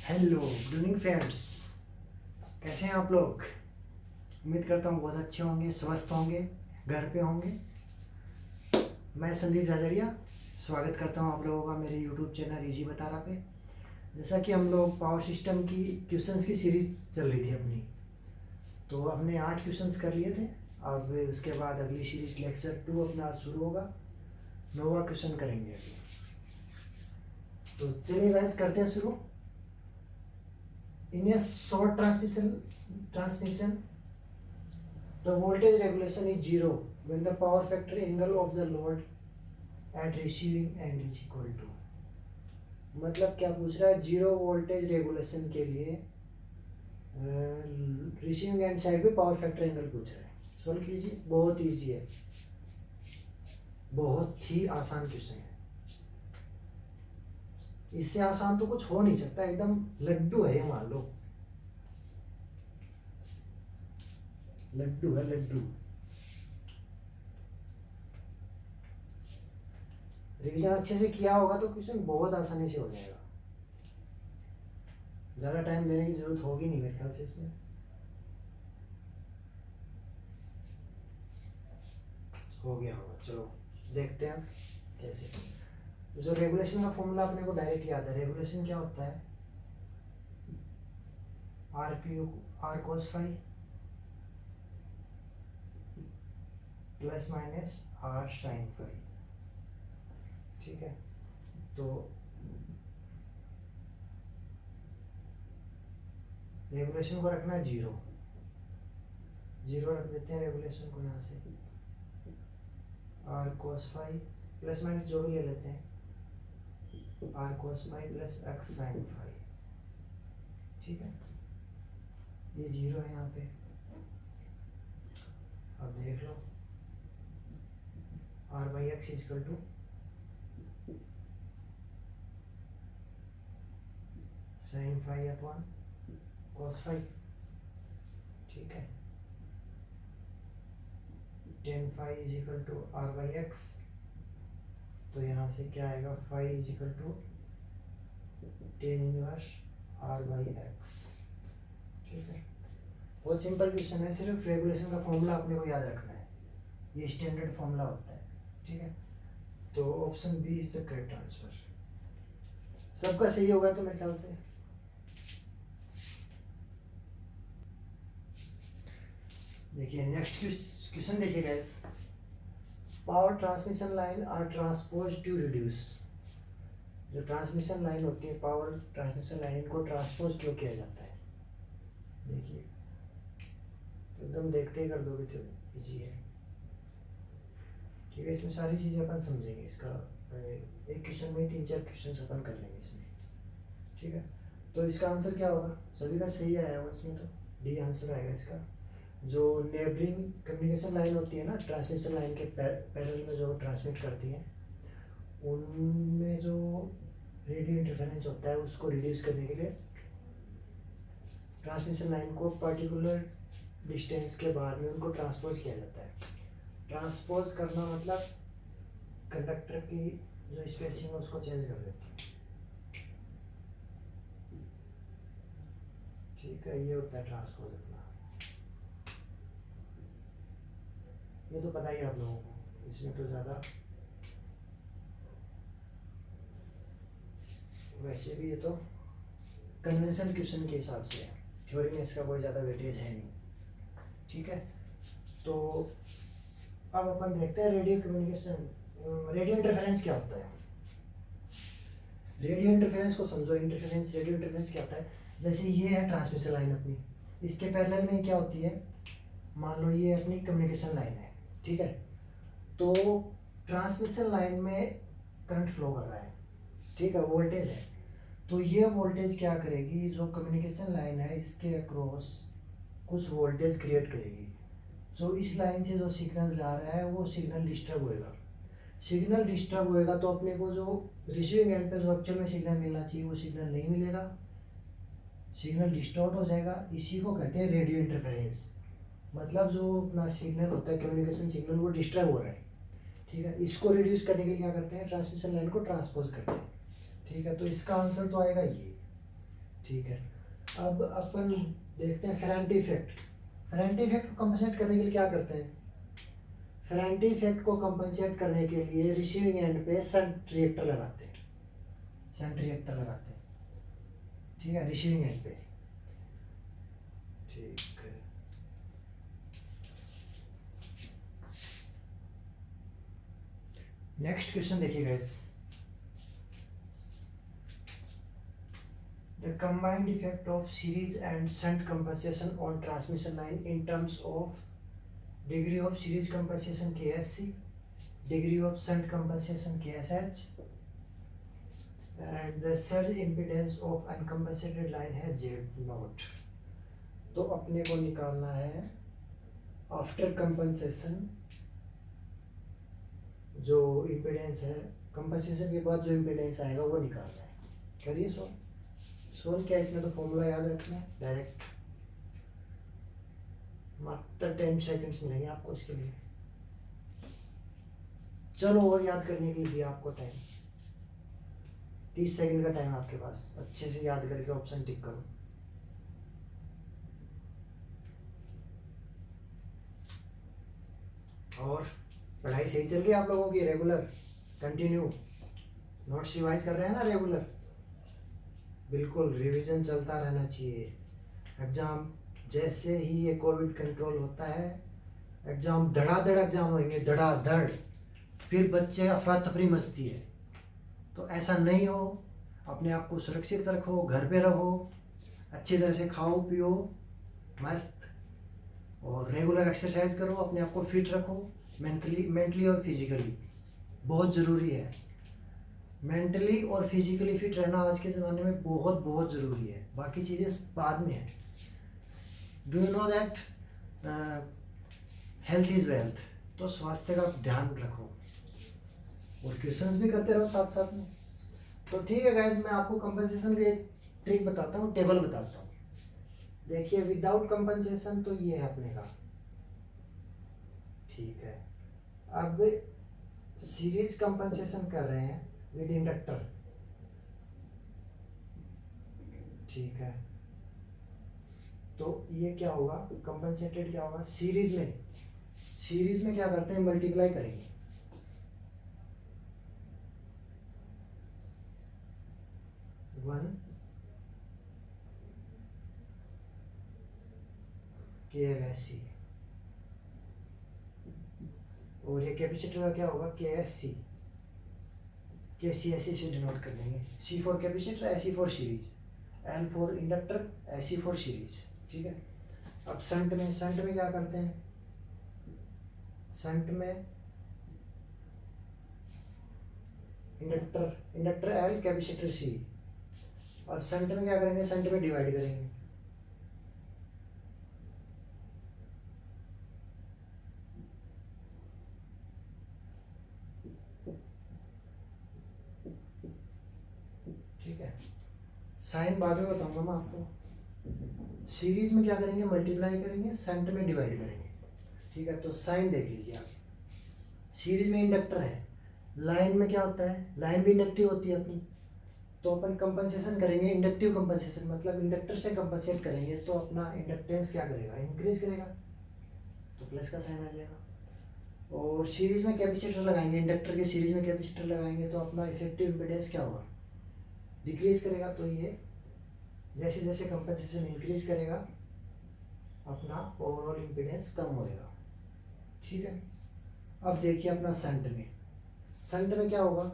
Hello good evening friends. कैसे हैं आप लोग? उम्मीद करता हूँ बहुत अच्छे होंगे, स्वस्थ होंगे, घर पे होंगे। मैं संदीप झाझड़िया स्वागत करता हूँ आप लोगों का मेरे यूट्यूब चैनल इजी बता रहा पे। जैसा कि हम लोग पावर सिस्टम की क्वेश्चंस की सीरीज चल रही थी अपनी, तो हमने 8 क्वेश्चंस कर लिए थे। अब उसके बाद अगली सीरीज लेक्चर 2 अपना आज शुरू होगा। 9वां क्वेश्चन करेंगे अभी। तो चलिए गाइस करते हैं शुरू। In a short transmission, the voltage regulation is zero when the power factor angle of the load at receiving end is equal to। मतलब क्या पूछ रहा है? जीरो वोल्टेज रेगुलेशन के लिए रिसीविंग एंड साइड पे पावर फैक्टर एंगल पूछ रहा है। सॉल्व कीजिए, बहुत इजी है, बहुत ही आसान क्वेश्चन है। इससे आसान तो कुछ हो नहीं सकता, एकदम लड्डू है ये, मान लो लड्डू है, लड्डू। रिवीजन अच्छे से किया होगा तो क्वेश्चन बहुत आसानी से हो जाएगा। ज़्यादा टाइम लेने की जरूरत होगी नहीं मेरे ख्याल से इसमें। हो गया होगा, चलो देखते हैं कैसे। जो रेगुलेशन का फॉर्मूला अपने को डायरेक्ट याद है। रेगुलेशन क्या होता है? R P U R cos phi plus minus R sine phi. ठीक है, तो रेगुलेशन को रखना है जीरो। जीरो रख देते हैं रेगुलेशन को यहाँ से। R cos phi plus minus जो भी ले लेते हैं, r cos phi plus x sine phi. ठीक है, ये जीरो है यहाँ पे। अब देख लो, r by x equal to sine phi upon cos phi. ठीक है, tan phi is equal to r by x. तो यहाँ से क्या आएगा? Phi is equal to tan inverse r by x. ठीक है, बहुत सिंपल क्वेश्चन है। सिर्फ रेगुलेशन का फॉर्मूला अपने को याद रखना है, ये स्टैंडर्ड फॉर्मूला होता है। ठीक है, तो option B is the correct answer. सबका सही होगा तो मेरे ख्याल से। देखिए नेक्स्ट क्वेश्चन देखिए guys. Power transmission line are transpose to reduce. जो ट्रांसमिशन लाइन होती है, पावर ट्रांसमिशन लाइन, इनको ट्रांसपोज क्यों किया जाता है? देखिए एकदम देखते ही कर दोगे तो इजी है। ठीक है, इसमें सारी चीज़ें अपन समझेंगे। इसका एक क्वेश्चन में 3-4 क्वेश्चन अपन कर लेंगे इसमें। ठीक है, तो इसका आंसर क्या होगा? सभी का सही आया होगा इसमें, तो डी आंसर आएगा इसका। जो नेबरिंग कम्युनिकेशन लाइन होती है ना, ट्रांसमिशन लाइन के पैरेलल में जो ट्रांसमिट करती हैं, उनमें जो रेडियो इंटरफेरेंस होता है उसको रिड्यूस करने के लिए ट्रांसमिशन लाइन को पर्टिकुलर डिस्टेंस के बाद में उनको ट्रांसपोज किया जाता है। ट्रांसपोज करना मतलब कंडक्टर की जो स्पेसिंग है उसको चेंज कर देती है। ठीक है, ये होता है ट्रांसपोज अपना। ये तो पता ही है आप लोगों को, इसमें तो ज़्यादा, वैसे भी ये तो कन्वेंशन क्वेश्चन के हिसाब से है, थ्योरी में इसका कोई ज़्यादा वेटेज है नहीं। ठीक है, तो अब अपन देखते हैं रेडियो कम्युनिकेशन। रेडियो इंटरफेरेंस क्या होता है? रेडियो इंटरफेरेंस को समझो। इंटरफेरेंस, रेडियो इंटरफेरेंस क्या होता है? जैसे ये है ट्रांसमिशन लाइन अपनी, इसके पैरेलल में क्या होती है? मान लो ये अपनी कम्युनिकेशन लाइन है। ठीक है, तो ट्रांसमिशन लाइन में करंट फ्लो कर रहा है। ठीक है, वोल्टेज है। तो ये वोल्टेज क्या करेगी? जो कम्युनिकेशन लाइन है इसके अक्रॉस कुछ वोल्टेज क्रिएट करेगी। जो इस लाइन से जो सिग्नल जा रहा है वो सिग्नल डिस्टर्ब होएगा। सिग्नल डिस्टर्ब होएगा तो अपने को जो रिसीविंग एंड पे जो एक्चुअल में सिग्नल मिलना चाहिए वो सिग्नल नहीं मिलेगा, सिग्नल डिस्टॉर्ट हो जाएगा। इसी को कहते हैं रेडियो इंटरफेरेंस। मतलब जो अपना सिग्नल होता है, कम्युनिकेशन सिग्नल, वो डिस्टर्ब हो रहा है। ठीक है, इसको रिड्यूस करने के लिए क्या करते हैं? ट्रांसमिशन लाइन को ट्रांसपोज करते हैं। ठीक है, तो इसका आंसर तो आएगा ये। ठीक है, अब अपन देखते हैं फेरेंटी इफेक्ट। फेरेंटी इफेक्ट को कंपनसेट करने के लिए क्या करते हैं? फेरेंटी इफेक्ट को कंपनसेट करने के लिए रिसीविंग एंड पे शंट रिएक्टर लगाते हैं, शंट रिएक्टर लगाते हैं, ठीक है, रिसीविंग एंड पे। ठीक है, नेक्स्ट क्वेश्चन देखिए guys, the combined effect of series and shunt compensation on transmission line in terms of degree of series compensation KSC, degree of shunt compensation KSH, and the surge impedance of uncompensated line है Z0। तो अपने को निकालना है after compensation जो impedance है, compensation के बाद जो इम्पिडेंस आएगा वो निकालना है। करिए सोल्व क्या इसमें, तो फॉर्मूला याद रखना है डायरेक्ट, मात्र 10 सेकंड्स मिलेंगे आपको इसके लिए। चलो और याद करने के लिए दिया आपको टाइम, 30 सेकंड का टाइम आपके पास, अच्छे से याद करके ऑप्शन टिक करो। और पढ़ाई सही चल रही है आप लोगों की, रेगुलर कंटिन्यू नोट्स रिवाइज कर रहे हैं ना रेगुलर? बिल्कुल रिवीजन चलता रहना चाहिए। एग्ज़ाम जैसे ही ये कोविड कंट्रोल होता है, एग्ज़ाम धड़ाधड़ एग्ज़ाम होंगे, धड़ाधड़, फिर बच्चे अफरा तफरी मचती है। तो ऐसा नहीं हो, अपने आप को सुरक्षित रखो, घर पे रहो, अच्छी तरह से खाओ पियो मस्त, और रेगुलर एक्सरसाइज करो, अपने आप को फिट रखो, मेंटली और फिजिकली बहुत ज़रूरी है। मेंटली और फिजिकली फिट रहना आज के ज़माने में बहुत बहुत ज़रूरी है, बाकी चीज़ें बाद में है। Do you know that health is wealth, तो स्वास्थ्य का ध्यान रखो और क्वेश्चंस भी करते रहो साथ साथ में। तो ठीक है गाइज, मैं आपको कंपनसेशन की एक ट्रिक बताता हूँ, टेबल बताता हूँ। देखिए विदाउट कंपनसेशन तो ये है अपने का, ठीक है। अब सीरीज कंपनसेशन कर रहे हैं विद इंडक्टर, ठीक है, तो ये क्या होगा, कंपनसेटेड क्या होगा, सीरीज में क्या करते हैं, मल्टीप्लाई करेंगे, वन KLSC, और ये कैपेसिटर का क्या होगा, KSC, KCSC से डिनोट कर देंगे। C for capacitor, SC for series, L for inductor, SC for series, ठीक है। अब शंट में क्या करते हैं, शंट में इंडक्टर L, कैपेसिटर C। अब शंट में क्या करेंगे, शंट में डिवाइड करेंगे, ठीक है। साइन बाद में बताऊंगा मैं आपको। सीरीज में क्या करेंगे, मल्टीप्लाई करेंगे, शंट में डिवाइड करेंगे, ठीक है। तो साइन देख लीजिए आप, सीरीज में इंडक्टर है, लाइन में क्या होता है, लाइन भी इंडक्टिव होती है अपनी, तो अपन कंपनसेशन करेंगे, इंडक्टिव कंपनसेशन मतलब इंडक्टर से कंपनसेट करेंगे, तो अपना इंडक्टेंस क्या करेगा, इंक्रीज करेगा, तो प्लस का साइन आ जाएगा। और सीरीज में कैपेसिटर लगाएंगे, इंडक्टर के सीरीज में कैपेसिटर लगाएंगे, तो अपना इफेक्टिव इम्पीडेंस क्या होगा, डिक्रीज करेगा। तो ये जैसे जैसे कंपनसेशन इंक्रीज करेगा अपना ओवरऑल इम्पीडेंस कम होएगा, ठीक है। अब देखिए अपना शंट में क्या होगा,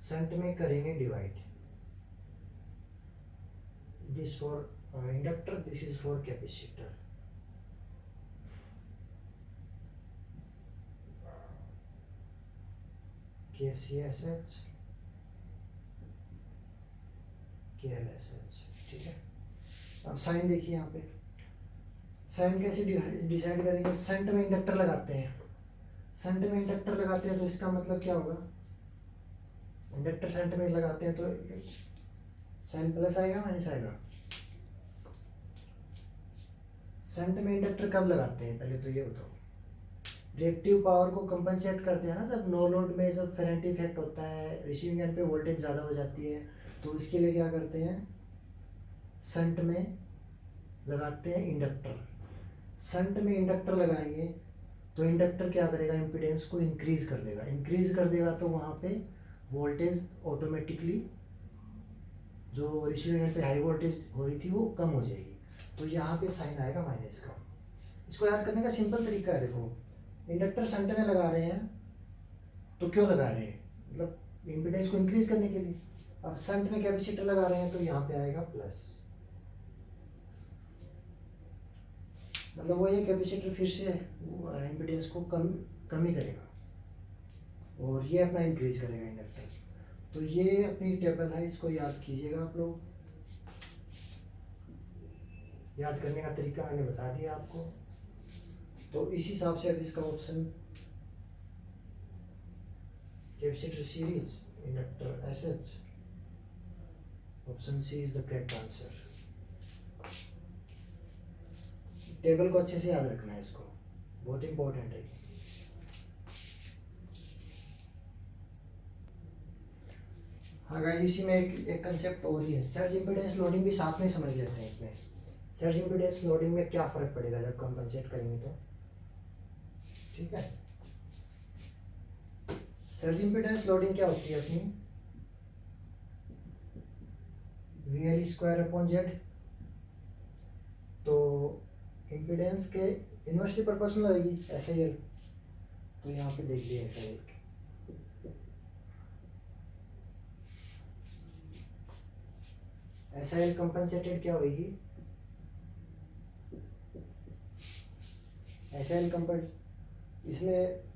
शंट में करेंगे divide, this for inductor, this is for capacitor, KCSH KLSH, ठीक है। अब साइन देखिए यहाँ पे, साइन कैसे डिसाइड करेंगे, शंट में इंडक्टर लगाते हैं, तो इसका मतलब क्या होगा, इंडक्टर शंट में लगाते हैं तो साइन प्लस आएगा माइनस आएगा। शंट में इंडक्टर कब लगाते हैं, पहले तो ये बताओ। रिएक्टिव पावर को कंपनसेट करते हैं ना, जब नो लोड में जब फेरेंटी इफेक्ट होता है, रिसीविंग एंड पे वोल्टेज ज़्यादा हो जाती है, तो इसके लिए क्या करते हैं, शंट में लगाते हैं इंडक्टर। शंट में इंडक्टर लगाएंगे तो इंडक्टर क्या करेगा, इम्पीडेंस को इंक्रीज कर देगा। इंक्रीज कर देगा तो वहाँ पे वोल्टेज ऑटोमेटिकली जो रिसीविंग एंड पे हाई वोल्टेज हो रही थी वो कम हो जाएगी। तो यहाँ पे साइन आएगा माइनस का। इसको याद करने का सिंपल तरीका है, देखो इंडक्टर शंट में लगा रहे हैं तो क्यों लगा रहे हैं, मतलब इम्पीडेंस को इंक्रीज करने के लिए। अब शंट में कैपेसिटर लगा रहे हैं तो यहाँ पे आएगा प्लस, मतलब वो ये कैपेसिटर फिर से इम्पीडेंस को कम ही करेगा और ये अपना इंक्रीज करेगा इंडक्टर। तो ये अपनी टेबल है, इसको याद कीजिएगा आप लोग। याद करने का तरीका मैंने बता दिया आपको। तो इस हिसाब से अब इसका option capacitor series inductor SH, option C is the correct answer. Table को अच्छे से याद रखना है, इसको बहुत इंपॉर्टेंट है। हाँ गाइस, इसी में एक कंसेप्ट और ही है, सर्ज इम्पीडेंस लोडिंग भी साथ में समझ लेते हैं। इसमें सर्ज इम्पीडेंस लोडिंग में क्या फ़र्क पड़ेगा जब कंपनसेट करेंगे तो, ठीक है। सर्ज इम्पीडेंस लोडिंग क्या होती है अपनी, VL² तो इम्पीडेंस के इन्वर्सली प्रोपोर्शनल होगी SIL। तो यहाँ पे देख लिया SIL, SIL कंपनसेटेड क्या होगी, SIL कंपन इसमें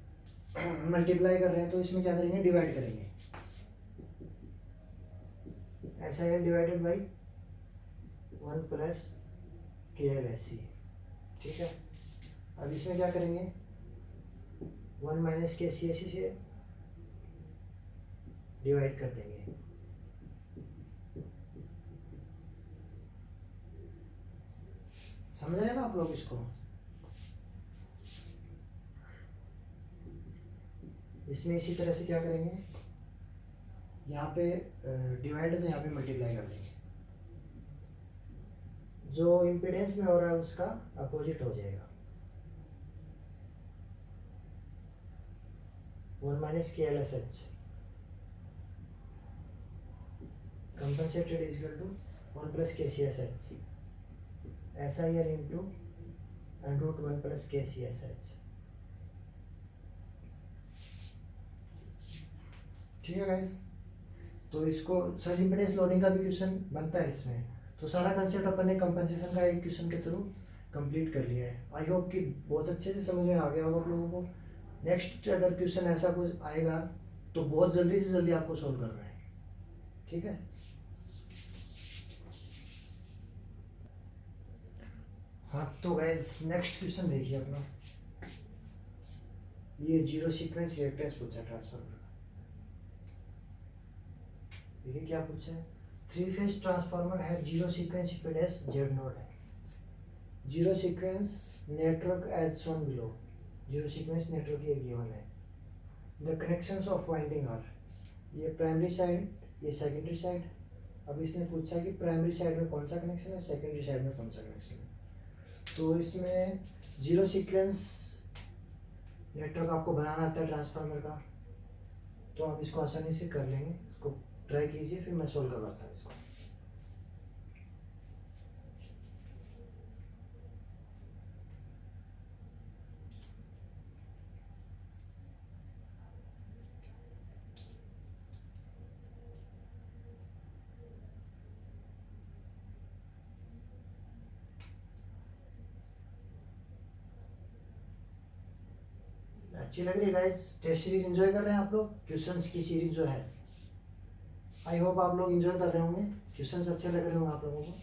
मल्टीप्लाई कर रहे हैं तो इसमें क्या करेंगे, डिवाइड करेंगे, SIL डिवाइडेड बाई 1 + KLSC, ठीक है। अब इसमें क्या करेंगे, 1 - KCSC से डिवाइड कर देंगे। समझ रहे हैं ना आप लोग इसको। इसमें इसी तरह से क्या करेंगे, यहाँ पे डिवाइड तो यहाँ पे मल्टीप्लाई कर देंगे। जो इम्पीडेंस में हो रहा है उसका अपोजिट हो जाएगा, 1 - KLSH compensated is equal to 1 + KCSH SIL into √1 + KCSH, ठीक है गाइस। तो इसको सर्ज इम्पीडेंस लोडिंग का भी क्वेश्चन बनता है इसमें। तो सारा कंसेप्ट अपन ने कंपनसेशन का एक क्वेश्चन के थ्रू कंप्लीट कर लिया है। आई होप कि बहुत अच्छे से समझ में आ गया होगा आप लोगों को। नेक्स्ट अगर क्वेश्चन ऐसा कुछ आएगा तो बहुत जल्दी से जल्दी आपको सॉल्व करना है, ठीक है। हाँ तो गाइस नेक्स्ट क्वेश्चन देखिए अपना, ये जीरो सीक्वेंस रिएक्टेंस पूछा है ट्रांसफार्मर का। देखिए क्या पूछा है, 3 फेज ट्रांसफार्मर है, जीरो सीक्वेंस इम्पीडेंस Z0 है, zero sequence network as shown below, zero sequence network ये गिवन है। The connections of winding are, ये प्राइमरी साइड, ये सेकेंडरी साइड। अब इसने पूछा कि प्राइमरी साइड में कौन सा कनेक्शन है, सेकेंडरी साइड में कौन सा कनेक्शन है। तो इसमें जीरो सीक्वेंस नेटवर्क आपको बनाना आता है ट्रांसफार्मर का, तो आप इसको आसानी से कर लेंगे। इसको ट्राई कीजिए, फिर मैं सॉल्व करवाता हूँ इसको। अच्छी लग रही है गाइस, टेस्ट सीरीज एंजॉय कर रहे हैं आप लोग, क्वेश्चंस की सीरीज जो है। आई होप आप लोग एंजॉय कर रहे होंगे, क्वेश्चंस अच्छे लग रहे होंगे आप लोगों को,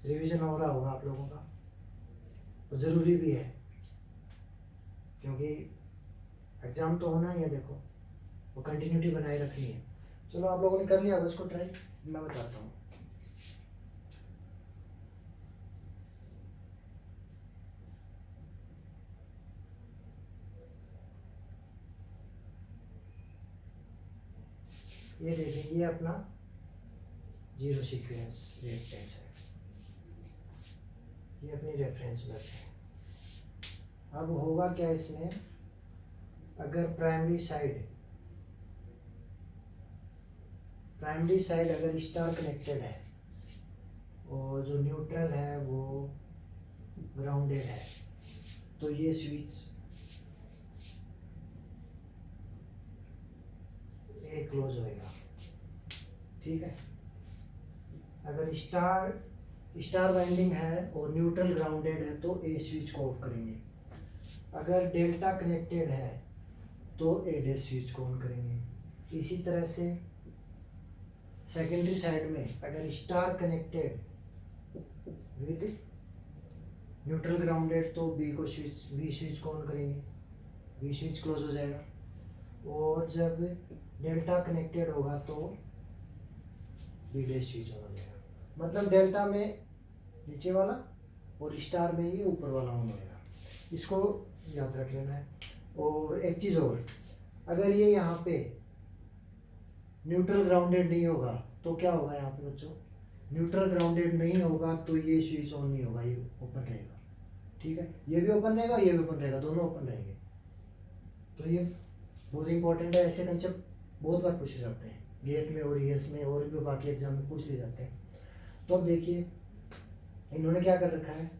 रिवीजन हो रहा होगा आप लोगों का, और ज़रूरी भी है क्योंकि एग्ज़ाम तो होना ही है। देखो वो कंटिन्यूटी बनाए रखनी है। चलो आप लोगों ने कर लिया होगा इसको ट्राई, मैं बताता हूँ। ये देखिए, ये अपना जीरो सीक्वेंस रिएक्टेंस है, ये अपनी रेफरेंस बस है। अब होगा क्या इसमें, अगर प्राइमरी साइड अगर स्टार कनेक्टेड है और जो न्यूट्रल है वो ग्राउंडेड है, तो ये स्विच ए क्लोज होएगा, ठीक है। अगर स्टार वाइंडिंग है और न्यूट्रल ग्राउंडेड है तो ए स्विच को ऑफ करेंगे। अगर डेल्टा कनेक्टेड है तो ए डैश स्विच को ऑन करेंगे। इसी तरह से सेकेंडरी साइड में अगर star connected with neutral grounded तो बी स्विच को ऑन करेंगे, बी स्विच क्लोज हो जाएगा। और जब डेल्टा कनेक्टेड होगा तो बी डैश स्विच ऑन हो जाएगा। मतलब डेल्टा में नीचे वाला और स्टार में ये ऊपर वाला ऑन होएगा, इसको याद रख लेना है। और एक चीज़ और, अगर ये यहाँ पे न्यूट्रल ग्राउंडेड नहीं होगा तो क्या होगा यहाँ पे बच्चों, न्यूट्रल ग्राउंडेड नहीं होगा तो ये स्विच ऑन नहीं होगा, ये ओपन रहेगा, ठीक है। ये भी ओपन रहेगा, ये भी ओपन रहेगा, दोनों ओपन रहेंगे। तो ये बहुत इंपॉर्टेंट है, ऐसे कंसेप्ट बहुत बार पूछे जाते हैं गेट में और ईएस में और भी बाकी एग्जाम में पूछ लिए जाते हैं। तो अब देखिए इन्होंने क्या कर रखा है,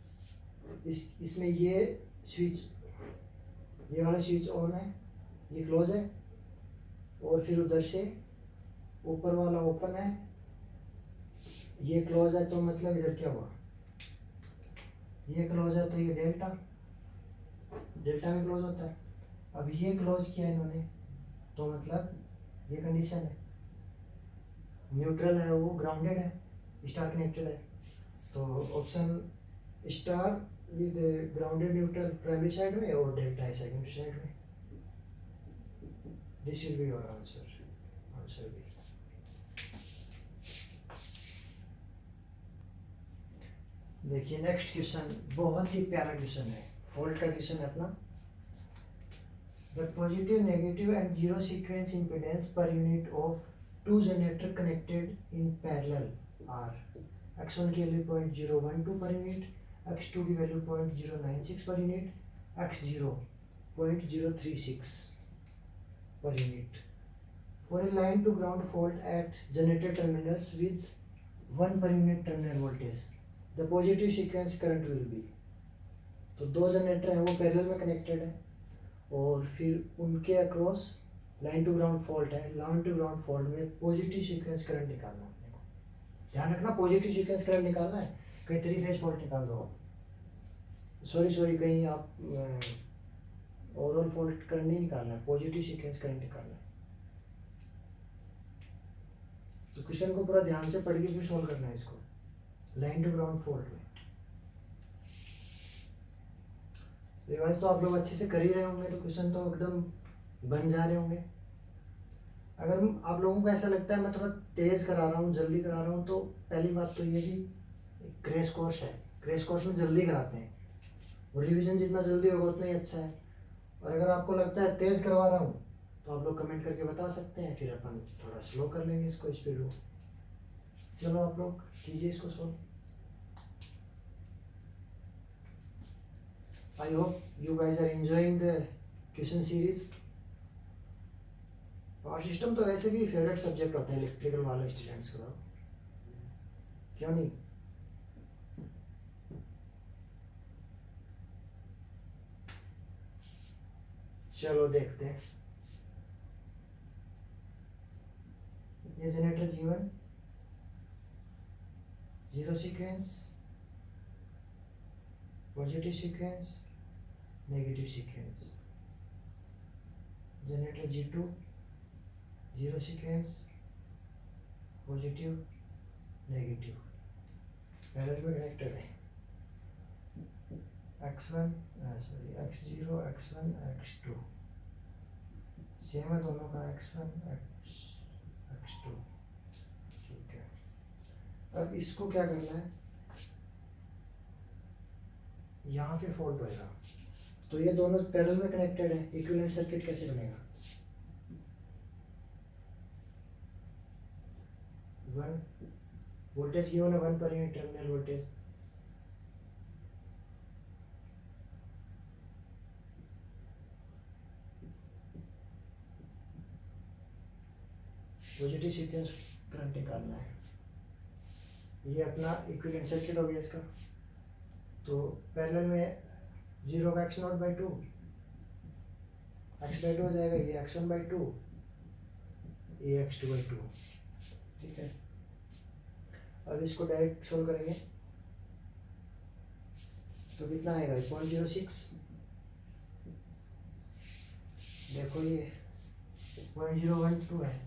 इसमें ये स्विच, ये वाला स्विच ऑन है, ये क्लोज है, और फिर उधर से ऊपर वाला ओपन है, ये क्लोज है। तो मतलब इधर क्या हुआ, ये क्लोज है तो ये डेल्टा में क्लोज होता है। अब ये क्लोज किया इन्होंने तो मतलब ये कंडीशन है, न्यूट्रल है वो ग्राउंडेड है, स्टार कनेक्टेड है। तो option star with grounded neutral primary side में और डेल्टा है सेकेंडरी साइड में। This will be your answer B. देखिए नेक्स्ट क्वेश्चन बहुत ही प्यारा क्वेश्चन है, फॉल्ट का क्वेश्चन है अपना। The positive, negative and zero sequence impedance per unit of two generator connected in parallel are x1 की वैल्यू 0.012 per unit, x2 की value 0.096 per unit, x0 0.036 per unit. For a line to ground fault at generator terminals with 1 per unit terminal voltage, the positive sequence current will be। तो दो generator हैं वो parallel में connected है और फिर उनके across line to ground fault है। लाइन टू ग्राउंड फॉल्ट में पॉजिटिव सीक्वेंस करंट निकालना है अपने को, ध्यान रखना पॉजिटिव सीक्वेंस करंट निकालना है, कहीं थ्री फेज फॉल्ट निकाल दो आप, सॉरी कहीं आप ओवरऑल फॉल्ट करंट नहीं निकालना है, पॉजिटिव सीक्वेंस करंट निकालना है। तो क्वेश्चन को पूरा ध्यान से पढ़ के फिर सॉल्व करना है इसको, लाइन टू ग्राउंड फॉल्ट में। रिवाइज तो आप लोग अच्छे से कर ही रहे होंगे, तो क्वेश्चन तो एकदम बन जा रहे होंगे। अगर आप लोगों को ऐसा लगता है मैं थोड़ा तेज़ करा रहा हूँ, जल्दी करा रहा हूँ, तो पहली बात तो ये भी क्रैश कोर्स है, क्रैश कोर्स में जल्दी कराते हैं और रिवीजन जितना जल्दी होगा उतना ही अच्छा है। और अगर आपको लगता है तेज़ करवा रहा हूँ तो आप लोग कमेंट करके बता सकते हैं, फिर अपन थोड़ा स्लो कर लेंगे इसको, स्पीड को। चलो आप लोग कीजिए इसको solve. I hope you guys are enjoying the question series। Power system तो वैसे भी फेवरेट सब्जेक्ट होता है इलेक्ट्रिकल वाले स्टूडेंट्स का, क्यों नहीं। चलो देखते हैं। ये generator G1 zero sequence, positive sequence, negative sequence. Generator G2 zero sequence, positive, negative, parallel में कनेक्टेड है। x0, x1, x2 सेम है दोनों का, x1, x2, ठीक है। अब इसको क्या करना है, यहाँ पे फॉल्ट होएगा तो ये दोनों पैरेलल में कनेक्टेड है, इक्विवेलेंट सर्किट कैसे बनेगा, 1 वोल्टेज गिवन है 1 per unit terminal voltage. Positive sequence current निकालना है। ये अपना इक्विवेलेंट सर्किट हो गया इसका। तो पैरेलल में 0 का x0/2 x/2 हो जाएगा, ये x1/2 ये x2/2। ठीक है, अब इसको डायरेक्ट सोल्व करेंगे तो कितना आएगा 0.06। देखो ये 0.012 है,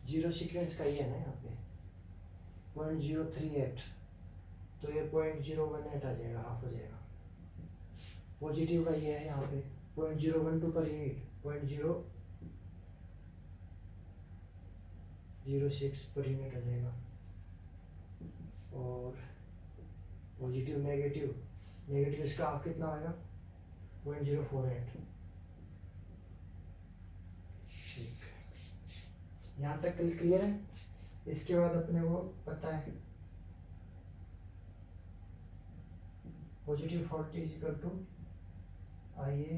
जीरो सीक्वेंस का ये है ना यहाँ पे 0.038, तो ये 0.018 आ जाएगा, हाफ हो जाएगा। पॉजिटिव का ये है यहाँ पे 0.012 पर यूनिट 0.006 पर यूनिट आ जाएगा। और पॉजिटिव नेगेटिव इसका हाफ कितना आएगा 0.048। ठीक, यहाँ तक क्लियर है। इसके बाद अपने को पता है positive 40 equal to IA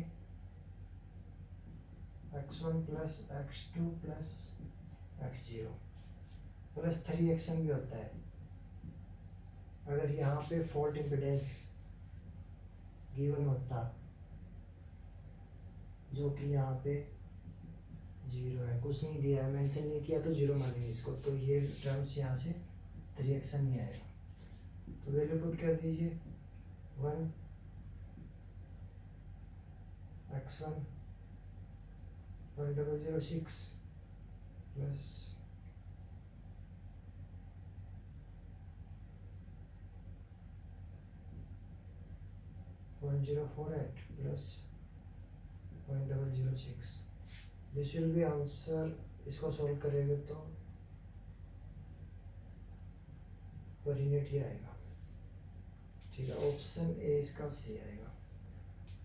x1 plus x2 plus x0 plus 3xn भी होता है अगर यहाँ पे फॉल्ट इम्पिडेंस गिवन होता, जो कि यहाँ पे 0 है, कुछ नहीं दिया है, मेंशन नहीं किया तो 0 मानेंगे इसको। तो ये टर्म्स यहाँ से 3xn नहीं आएगा। तो वैल्यू पुट कर दीजिए 1 x1 0.006 plus 0.048 plus 0.006। This will B answer. इसको सॉल्व करेंगे तो पर यूनिट ही आएगा। ठीक है, ऑप्शन ए इसका सही आएगा।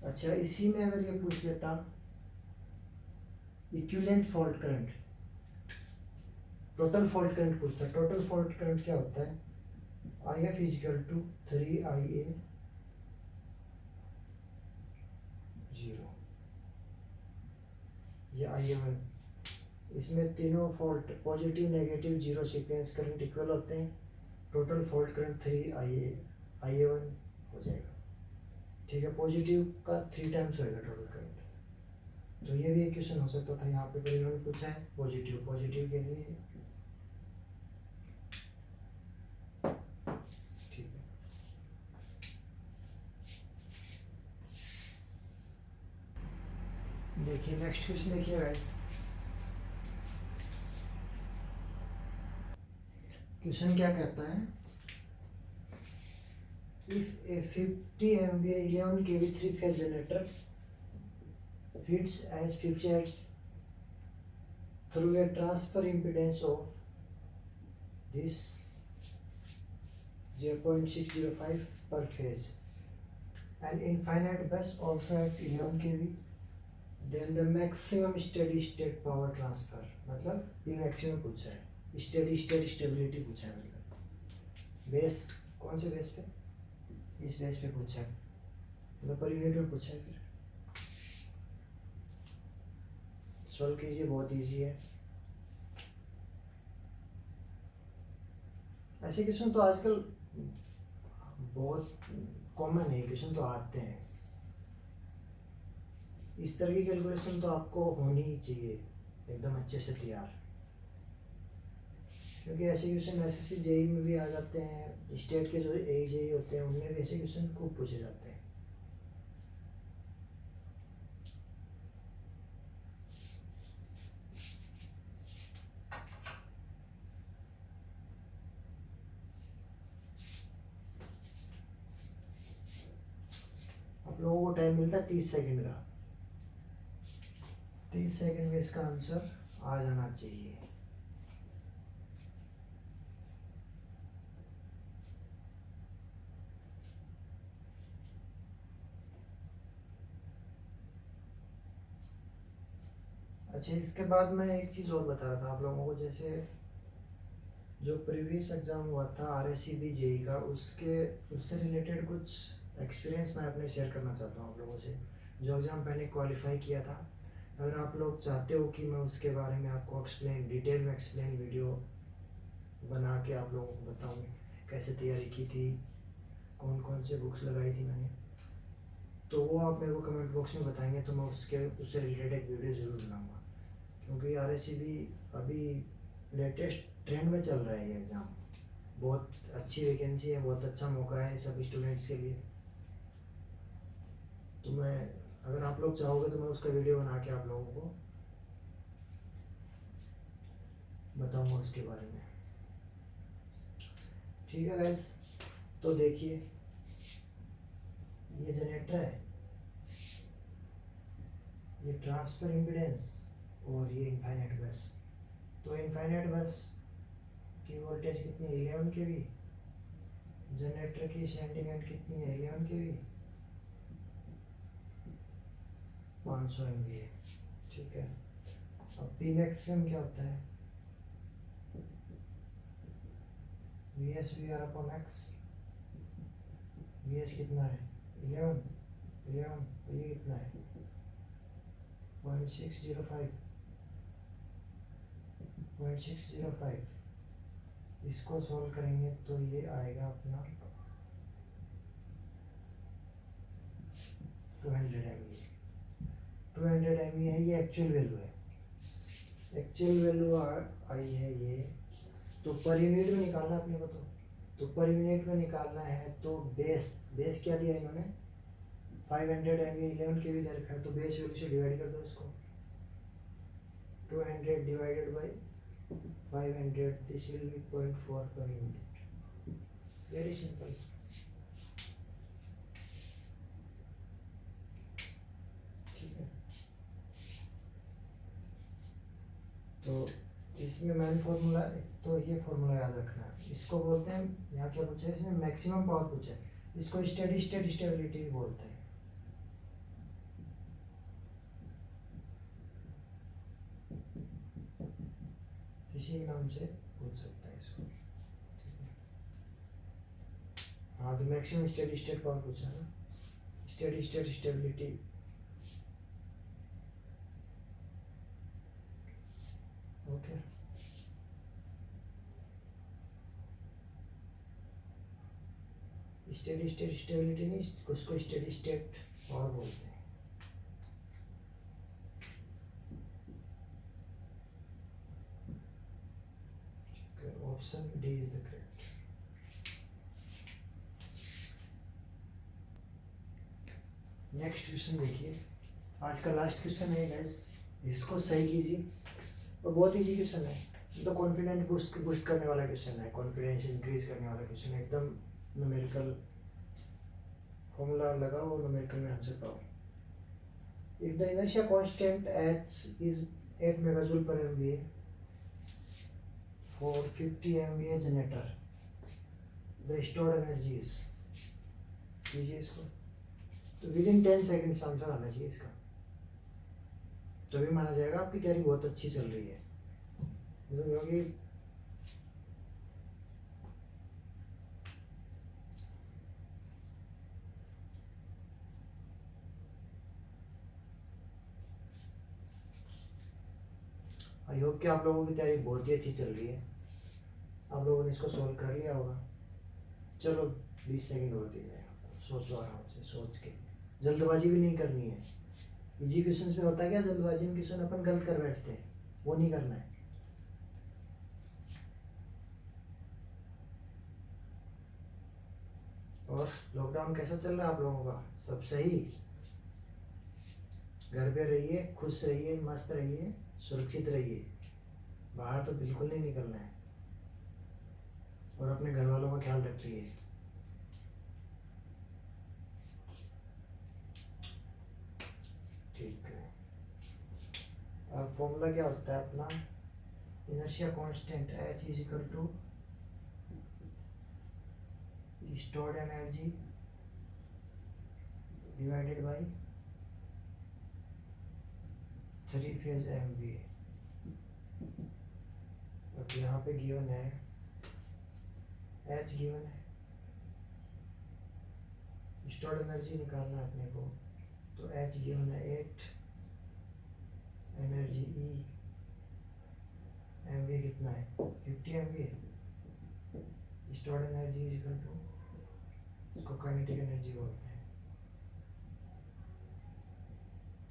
अच्छा, इसी में अगर ये पूछ लेता equivalent fault current, total fault current पूछता। टोटल फॉल्ट करंट क्या होता है IF इजिकल टू 3IA 0, ये IA1। इसमें तीनों fault positive negative zero sequence current equal होते हैं। टोटल फॉल्ट करंट 3IA1 हो जाएगा। ठीक है, पॉजिटिव का 3 टाइम्स होएगा टोटल करंट। तो ये भी एक क्वेश्चन हो सकता था। यहाँ पे परिणाम पूछा है पॉजिटिव के लिए। ठीक है, देखिए नेक्स्ट क्वेश्चन देखिए गाइस। क्वेश्चन क्या कहता है, if A 50 MVA 11 kV 3-phase generator feeds as 50 Hz through a transfer impedance of this 0.605 per phase and infinite bus also at 11 kV, then the maximum steady state power transfer, मतलब ये maximum पूछा है, steady state stability पूछा है। मतलब base कौन से base पे, इस बेस पे पूछा है, मतलब पर यूनिट में पूछा है। फिर सॉल्व कीजिए, बहुत इजी है। ऐसे क्वेश्चन तो आजकल बहुत कॉमन है, क्वेश्चन तो आते हैं। इस तरह की कैलकुलेशन तो आपको होनी ही चाहिए एकदम अच्छे से तैयार, क्योंकि ऐसे क्वेश्चन SSC JEE में भी आ जाते हैं। स्टेट के जो AJE होते हैं उनमें भी ऐसे क्वेश्चन खूब पूछे जाते हैं। आप लोगों को टाइम मिलता है 30 सेकंड का। 30 सेकंड में इसका आंसर आ जाना चाहिए। अच्छा, इसके बाद मैं एक चीज़ और बता रहा था आप लोगों को, जैसे जो प्रीवियस एग्ज़ाम हुआ था RSCB जेई का, उससे रिलेटेड कुछ एक्सपीरियंस मैं अपने शेयर करना चाहता हूँ आप लोगों से, जो एग्ज़ाम मैंने क्वालिफाई किया था। अगर आप लोग चाहते हो कि मैं उसके बारे में आपको डिटेल में एक्सप्लेन वीडियो बना के आप लोगों को बताऊँ कैसे तैयारी की थी, कौन कौन से बुक्स लगाई थी मैंने, तो वो आप मेरे को कमेंट बॉक्स में बताएंगे तो मैं उससे रिलेटेड एक वीडियो ज़रूर बनाऊँगा। क्योंकि RSCB अभी लेटेस्ट ट्रेंड में चल रहा है ये एग्ज़ाम, बहुत अच्छी वैकेंसी है, बहुत अच्छा मौका है सब स्टूडेंट्स के लिए। तो मैं, अगर आप लोग चाहोगे तो मैं उसका वीडियो बना के आप लोगों को बताऊंगा उसके बारे में। ठीक है गाइस, तो देखिए ये जनरेटर है, ये ट्रांसफर इम्पीडेंस और ये इनफाइनाइट बस। तो इनफाइनाइट बस की वोल्टेज कितनी है, 11 kV। जनरेटर की सेंडिंग एंड कितनी है, 11 kV, 500 MVA। ठीक है, अब पी मैक्सिमम क्या होता है, VS अपॉन एक्स। VS कितना है, 11, तो ये कितना है 0.605। इसको सॉल्व करेंगे तो ये आएगा अपना 200 MVA। 200 MVA है, ये एक्चुअल वैल्यू है, एक्चुअल वैल्यू आई है ये। तो पर यूनिट में निकालना अपने को, तो पर यूनिट में निकालना है तो बेस क्या दिया इन्होंने, 500 MVA 11 kV दे रखा है, तो बेस वैल्यू से डिवाइड कर दो इसको, 200 divided by 500, this will B 0.4 per unit। Very simple. ठीक है, तो इसमें मेन फॉर्मूला, तो ये फॉर्मूला याद रखना है, इसको बोलते हैं, यहाँ क्या पूछा है इसमें, मैक्सिमम पावर पूछा है, इसको स्टेडी स्टेट स्टेबिलिटी भी बोलते हैं। किसी भी नाम से पूछ सकता है इसको। ठीक है, हाँ, तो मैक्सिमम स्टेडी स्टेट पावर पूछा है ना, steady state stability. Okay, steady state stability नहीं, उसको स्टेडी स्टेट पावर बोलते हैं। Option D is the correct. Next question देखिए, आज का लास्ट क्वेश्चन है गाइस, इसको सही कीजिए, और बहुत इजी क्वेश्चन है, तो कॉन्फिडेंस बूस्ट करने वाला क्वेश्चन है, कॉन्फिडेंस इंक्रीज करने वाला क्वेश्चन है, एकदम न्यूमेरिकल फॉर्मूला लगाओ और न्यूमेरिकल में आंसर पाओ। If the inertia constant H is 8 megajoule पर MVA for 50 MVA generator, the stored energy is, कीजिए इसको, तो विद इन 10 सेकेंड्स आंसर आना चाहिए इसका, तभी माना जाएगा आपकी तैयारी बहुत अच्छी चल रही है। क्योंकि आई होप कि आप लोगों की तैयारी बहुत ही अच्छी चल रही है, आप लोगों ने इसको सॉल्व कर लिया होगा। चलो 20 सेकंड और दिए जाए आपको, सोचो आराम से, सोच के, जल्दबाजी भी नहीं करनी है। इजी क्वेश्चंस में होता है क्या, जल्दबाजी में क्वेश्चन अपन गलत कर बैठते हैं, वो नहीं करना है। और लॉकडाउन कैसा चल रहा है आप लोगों का, सब सही, घर पे रहिए, खुश रहिए, मस्त रहिए, सुरक्षित रहिए, बाहर तो बिल्कुल नहीं निकलना है, और अपने घर वालों का ख्याल रखिए। ठीक है, अब फॉर्मूला क्या होता है अपना, inertia constant H is equal to stored energy divided by 3 phase MVA। अब यहाँ पे गिवन है H गिवन है, स्टोर्ड एनर्जी निकालना है अपने को, तो H गिवन है 8, एनर्जी E, MVA कितना है 50 MVA, stored energy is equal to, इसको काइनेटिक एनर्जी बोलते हैं,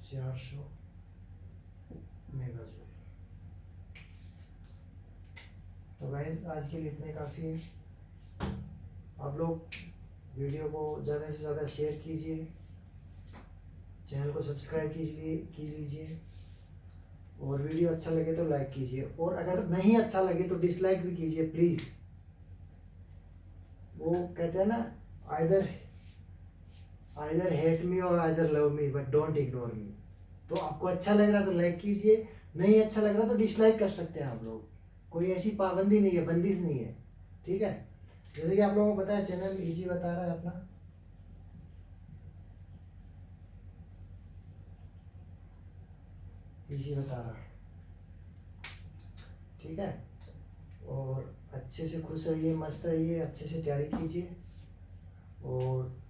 400 मेगाजूल। तो गाइस आज के लिए इतने काफ़ी है। आप लोग वीडियो को ज़्यादा से ज़्यादा शेयर कीजिए, चैनल को सब्सक्राइब कीजिए और वीडियो अच्छा लगे तो लाइक कीजिए, और अगर नहीं अच्छा लगे तो डिसलाइक भी कीजिए प्लीज़। वो कहते हैं ना, आइदर हेट मी और either love me but don't ignore me. तो आपको अच्छा लग रहा तो लाइक कीजिए, नहीं अच्छा लग रहा तो डिसलाइक कर सकते हैं आप लोग, कोई ऐसी पाबंदी नहीं है, बंदिश नहीं है, ठीक है। जैसे कि आप लोगों को पता है चैनल इजी बता रहा है अपना, इजी बता रहा है, ठीक है। और अच्छे से खुश रहिए, मस्त रहिए, अच्छे से तैयारी कीजिए और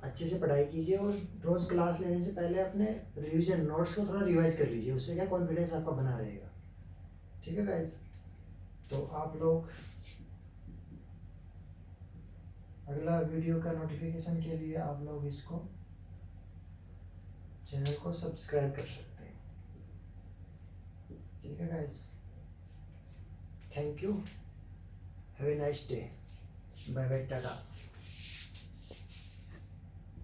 अच्छे से पढ़ाई कीजिए, और रोज़ क्लास लेने से पहले अपने रिवीजन नोट्स को थोड़ा रिवाइज कर लीजिए, उससे क्या कॉन्फिडेंस आपका बना रहेगा, ठीक है गाइस। तो आप लोग अगला वीडियो का नोटिफिकेशन के लिए आप लोग इसको चैनल को सब्सक्राइब कर सकते हैं, ठीक है guys. Thank you, have a nice day, bye bye, Tata.